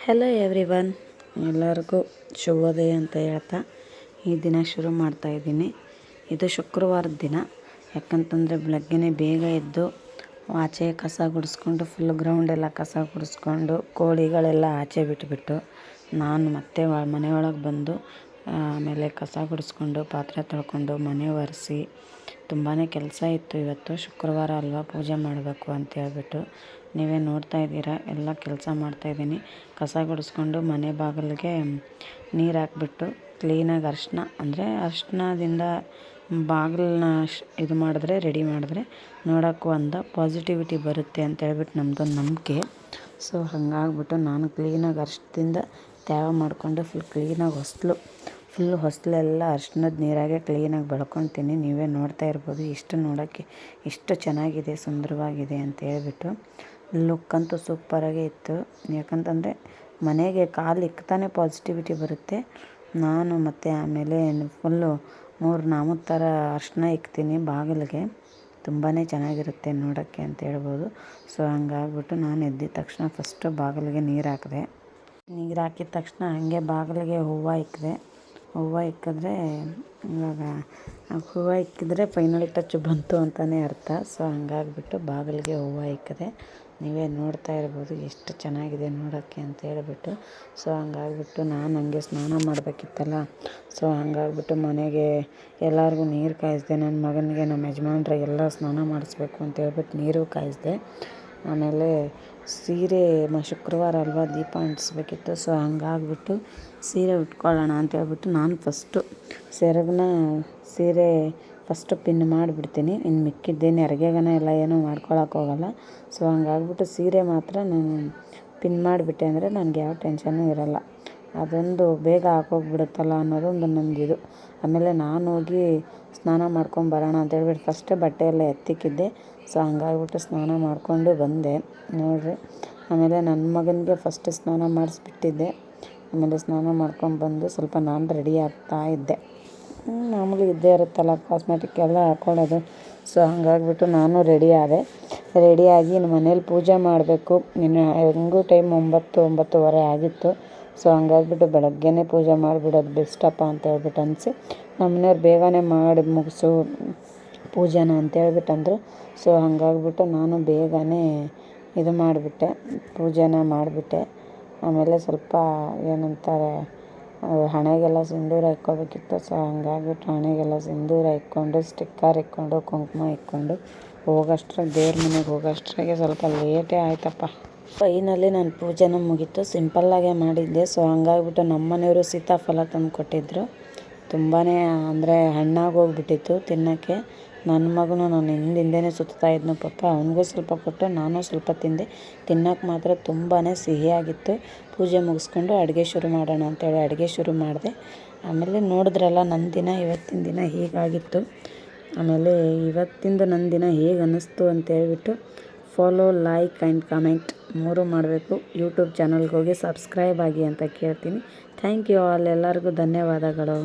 Hello everyone, ಎಲ್ಲರಿಗೂ ಶುಭೋದಯ ಅಂತ ಹೇಳ್ತಾ ಈ ದಿನ ಶುರು ಮಾಡ್ತಾಯಿದ್ದೀನಿ. ಇದು ಶುಕ್ರವಾರದ ದಿನ. ಯಾಕಂತಂದರೆ ಬೆಳಗ್ಗೆನೇ ಬೇಗ ಎದ್ದು ಆಚೆ ಕಸ ಗುಡಿಸ್ಕೊಂಡು ಫುಲ್ ಗ್ರೌಂಡೆಲ್ಲ ಕಸ ಗುಡಿಸ್ಕೊಂಡು ಕೋಳಿಗಳೆಲ್ಲ ಆಚೆ ಬಿಟ್ಬಿಟ್ಟು ನಾನು ಮತ್ತೆ ಮನೆಯೊಳಗೆ ಬಂದು ಆಮೇಲೆ ಕಸ ಗುಡಿಸ್ಕೊಂಡು ಪಾತ್ರೆ ತೊಳ್ಕೊಂಡು ಮನೆ ಒರೆಸಿ ತುಂಬಾ ಕೆಲಸ ಇತ್ತು. ಇವತ್ತು ಶುಕ್ರವಾರ ಅಲ್ವಾ, ಪೂಜೆ ಮಾಡಬೇಕು ಅಂತ ಹೇಳ್ಬಿಟ್ಟು ನೀವೇ ನೋಡ್ತಾ ಇದ್ದೀರಾ. ಎಲ್ಲ ಕೆಲಸ ಮಾಡ್ತಾಯಿದ್ದೀನಿ. ಕಸ ಗುಡಿಸ್ಕೊಂಡು ಮನೆ ಬಾಗಿಲಿಗೆ ನೀರು ಹಾಕ್ಬಿಟ್ಟು ಕ್ಲೀನಾಗಿ ಅರಿಶಿಣದಿಂದ ಬಾಗಿಲನ್ನ ಇದು ಮಾಡಿದ್ರೆ, ರೆಡಿ ಮಾಡಿದ್ರೆ ನೋಡೋಕ್ಕೂ ಒಂದು ಪಾಸಿಟಿವಿಟಿ ಬರುತ್ತೆ ಅಂತ ಹೇಳ್ಬಿಟ್ಟು ನಮ್ಮದೊಂದು ನಂಬಿಕೆ. ಸೊ ಹಾಗಾಗ್ಬಿಟ್ಟು ನಾನು ಕ್ಲೀನಾಗಿ ಅರಿಶಿಣದಿಂದ ತ್ಯಾವ ಮಾಡಿಕೊಂಡು ಫುಲ್ ಕ್ಲೀನಾಗಿ ಹೊಸ್ಲೆಲ್ಲ ಅರಿಶಿಣದ ನೀರಾಗೆ ಕ್ಲೀನಾಗಿ ಬೆಳ್ಕೊತೀನಿ. ನೀವೇ ನೋಡ್ತಾ ಇರ್ಬೋದು ನೋಡೋಕ್ಕೆ ಎಷ್ಟು ಚೆನ್ನಾಗಿದೆ, ಸುಂದರವಾಗಿದೆ ಅಂತ ಹೇಳ್ಬಿಟ್ಟು. ಲುಕ್ ಅಂತೂ ಸೂಪರಾಗೇ ಇತ್ತು. ಯಾಕಂತಂದರೆ ಮನೆಗೆ ಕಾಲು ಇಕ್ತಾನೆ ಪಾಸಿಟಿವಿಟಿ ಬರುತ್ತೆ. ನಾನು ಮತ್ತು ಆಮೇಲೆ ಫುಲ್ಲು 3 ನಾಮದ ಥರ ಅರಿಶಿಣ ಇಕ್ತೀನಿ ಬಾಗಿಲಿಗೆ. ತುಂಬಾ ಚೆನ್ನಾಗಿರುತ್ತೆ ನೋಡೋಕ್ಕೆ ಅಂತ ಹೇಳ್ಬೋದು. ಸೊ ಹಂಗಾಗ್ಬಿಟ್ಟು ನಾನು ಎದ್ದಿದ ತಕ್ಷಣ ಫಸ್ಟು ಬಾಗಿಲಿಗೆ ನೀರು ಹಾಕಿದೆ. ನೀರು ಹಾಕಿದ ತಕ್ಷಣ ಹಾಗೆ ಬಾಗಿಲಿಗೆ ಹೂವು ಇಕ್ಕಿದ್ರೆ ಹೂವು ಇಕ್ಕಿದ್ರೆ ಫೈನಲ್ ಟಚ್ ಬಂತು ಅಂತಲೇ ಅರ್ಥ. ಸೊ ಹಂಗಾಗ್ಬಿಟ್ಟು ಬಾಗಿಲಿಗೆ ಹೂವು ಇಕ್ಕಿದೆ. ನೀವೇ ನೋಡ್ತಾ ಇರ್ಬೋದು ಎಷ್ಟು ಚೆನ್ನಾಗಿದೆ ನೋಡೋಕ್ಕೆ ಅಂತ ಹೇಳ್ಬಿಟ್ಟು. ಸೊ ಹಂಗಾಗ್ಬಿಟ್ಟು ನಾನು ಹಂಗೆ ಸ್ನಾನ ಮಾಡಬೇಕಿತ್ತಲ್ಲ. ಸೊ ಹಂಗಾಗ್ಬಿಟ್ಟು ಮನೆಗೆ ಎಲ್ಲರಿಗೂ ನೀರು ಕಾಯಿಸಿದೆ. ನನ್ನ ಮಗನಿಗೆ, ನಮ್ಮ ಯಜಮಾನ್ರಿಗೆಲ್ಲ ಸ್ನಾನ ಮಾಡಿಸ್ಬೇಕು ಅಂತ ಹೇಳ್ಬಿಟ್ಟು ನೀರು ಕಾಯಿಸಿದೆ. ಆಮೇಲೆ ಸೀರೆ ಶುಕ್ರವಾರ ಅಲ್ವಾ, ದೀಪ ಅಂಟಿಸ್ಬೇಕಿತ್ತು. ಸೊ ಹಂಗಾಗ್ಬಿಟ್ಟು ಸೀರೆ ಉಟ್ಕೊಳ್ಳೋಣ ಅಂತ ಹೇಳ್ಬಿಟ್ಟು ನಾನು ಸೀರೆ ಫಸ್ಟು ಪಿನ್ ಮಾಡಿಬಿಡ್ತೀನಿ. ಇನ್ನು ಮಿಕ್ಕಿದ್ದೇನು ನೆರಿಗೆಗನ ಎಲ್ಲ ಏನೂ ಮಾಡ್ಕೊಳಕ್ಕೆ ಹೋಗಲ್ಲ. ಸೊ ಹಂಗಾಗ್ಬಿಟ್ಟು ಸೀರೆ ಮಾತ್ರ ನಾನು ಪಿನ್ ಮಾಡಿಬಿಟ್ಟೆ ಅಂದರೆ ನನಗೆ ಯಾವ ಟೆನ್ಷನ್ನೂ ಇರೋಲ್ಲ. ಅದೊಂದು ಬೇಗ ಹಾಕೋಗ್ಬಿಡುತ್ತಲ್ಲ ಅನ್ನೋದೊಂದು ನನ್ನದಿದು. ಆಮೇಲೆ ನಾನು ಹೋಗಿ ಸ್ನಾನ ಮಾಡ್ಕೊಂಬರೋಣ ಅಂತ ಹೇಳ್ಬಿಟ್ಟು ಫಸ್ಟೇ ಬಟ್ಟೆ ಎಲ್ಲ ಎತ್ತಿಕ್ಕಿದ್ದೆ. ಸೊ ಹಂಗಾಗ್ಬಿಟ್ಟು ಸ್ನಾನ ಮಾಡಿಕೊಂಡು ಬಂದೆ ನೋಡಿರಿ. ಆಮೇಲೆ ನನ್ನ ಮಗನಿಗೆ ಫಸ್ಟ್ ಸ್ನಾನ ಮಾಡಿಸ್ಬಿಟ್ಟಿದ್ದೆ. ಆಮೇಲೆ ಸ್ನಾನ ಮಾಡ್ಕೊಂಡ್ಬಂದು ಸ್ವಲ್ಪ ನಾನು ರೆಡಿ ಆಗ್ತಾ ಇದ್ದೆ. ಮಾಮೂಲಿ ಇದ್ದೇ ಇರುತ್ತಲ್ಲ ಕಾಸ್ಮೆಟಿಕ್ ಎಲ್ಲ ಹಾಕ್ಕೊಳ್ಳೋದು. ಸೊ ಹಂಗಾಗ್ಬಿಟ್ಟು ನಾನು ರೆಡಿಯಾಗಿ ಇನ್ನು ಮನೇಲಿ ಪೂಜೆ ಮಾಡಬೇಕು. ಇನ್ನು ಹೆಂಗೂ ಟೈಮ್ 9-9:30 ಆಗಿತ್ತು. ಸೊ ಹಂಗಾಗ್ಬಿಟ್ಟು ಬೆಳಗ್ಗೆನೇ ಪೂಜೆ ಮಾಡಿಬಿಡೋದು ಬೆಸ್ಟಪ್ಪ ಅಂತ ಹೇಳ್ಬಿಟ್ಟು ಅನಿಸಿ ನಮ್ಮನೆಯವ್ರು ಬೇಗನೆ ಮಾಡಿ ಮುಗಿಸು ಪೂಜೆನ ಅಂತ ಹೇಳ್ಬಿಟ್ಟು ಅಂದರು. ಸೊ ಹಂಗಾಗ್ಬಿಟ್ಟು ನಾನು ಬೇಗನೆ ಇದು ಮಾಡಿಬಿಟ್ಟೆ, ಪೂಜೆನ ಮಾಡಿಬಿಟ್ಟೆ. ಆಮೇಲೆ ಸ್ವಲ್ಪ ಏನಂತಾರೆ, ಹಣೆಗೆಲ್ಲ ಸಿಂಧೂರ ಇಕ್ಕೋಬೇಕಿತ್ತು. ಸೊ ಹಂಗಾಗ್ಬಿಟ್ಟು ಹಣೆಗೆಲ್ಲ ಸಿಂಧೂರ ಇಕ್ಕೊಂಡು, ಸ್ಟಿಕ್ಕರ್ ಇಕ್ಕೊಂಡು, ಕುಂಕುಮ ಇಕ್ಕೊಂಡು ದೇವ್ರ ಮನೆಗೆ ಹೋಗೋಷ್ಟ್ರಾಗೆ ಸ್ವಲ್ಪ ಲೇಟೇ ಆಯ್ತಪ್ಪ. ಫೈನಲಿ ನಾನು ಪೂಜೆನ ಮುಗೀತು. ಸಿಂಪಲ್ಲಾಗೆ ಮಾಡಿದ್ದೆ. ಸೊ ಹಂಗಾಗ್ಬಿಟ್ಟು ನಮ್ಮ ಮನೆಯವರು ಸೀತಾಫಲ ತಂದು ಕೊಟ್ಟಿದ್ದರು. ತುಂಬಾ ಅಂದರೆ ಹಣ್ಣಾಗಿ ಹೋಗ್ಬಿಟ್ಟಿತ್ತು ತಿನ್ನೋಕ್ಕೆ. ನನ್ನ ಮಗನು ನಾನು ಹಿಂದಿಂದೇ ಸುತ್ತಾ ಇದ್ನು ಪಾಪ. ಅವನಿಗೂ ಸ್ವಲ್ಪ ಕೊಟ್ಟು ನಾನು ಸ್ವಲ್ಪ ತಿಂದೆ. ತಿನ್ನೋಕ್ಕೆ ಮಾತ್ರ ತುಂಬಾ ಸಿಹಿಯಾಗಿತ್ತು. ಪೂಜೆ ಮುಗಿಸ್ಕೊಂಡು ಅಡುಗೆ ಶುರು ಮಾಡೋಣ ಅಂತೇಳಿ ಅಡುಗೆ ಶುರು ಮಾಡಿದೆ. ಆಮೇಲೆ ನೋಡಿದ್ರಲ್ಲ ಇವತ್ತಿನ ದಿನ ಹೀಗಾಗಿತ್ತು. ಆಮೇಲೆ ಇವತ್ತಿಂದು ನನ್ನ ದಿನ ಹೇಗೆ ಅನ್ನಿಸ್ತು ಅಂತ ಹೇಳ್ಬಿಟ್ಟು ಫಾಲೋ, ಲೈಕ್ ಆ್ಯಂಡ್ ಕಮೆಂಟ್ 3 ಮಾಡಬೇಕು. ಯೂಟ್ಯೂಬ್ ಚಾನಲ್ಗೆ ಹೋಗಿ ಸಬ್ಸ್ಕ್ರೈಬ್ ಆಗಿ ಅಂತ ಕೇಳ್ತೀನಿ. Thank you all. ಎಲ್ಲರಿಗೂ ಧನ್ಯವಾದಗಳು.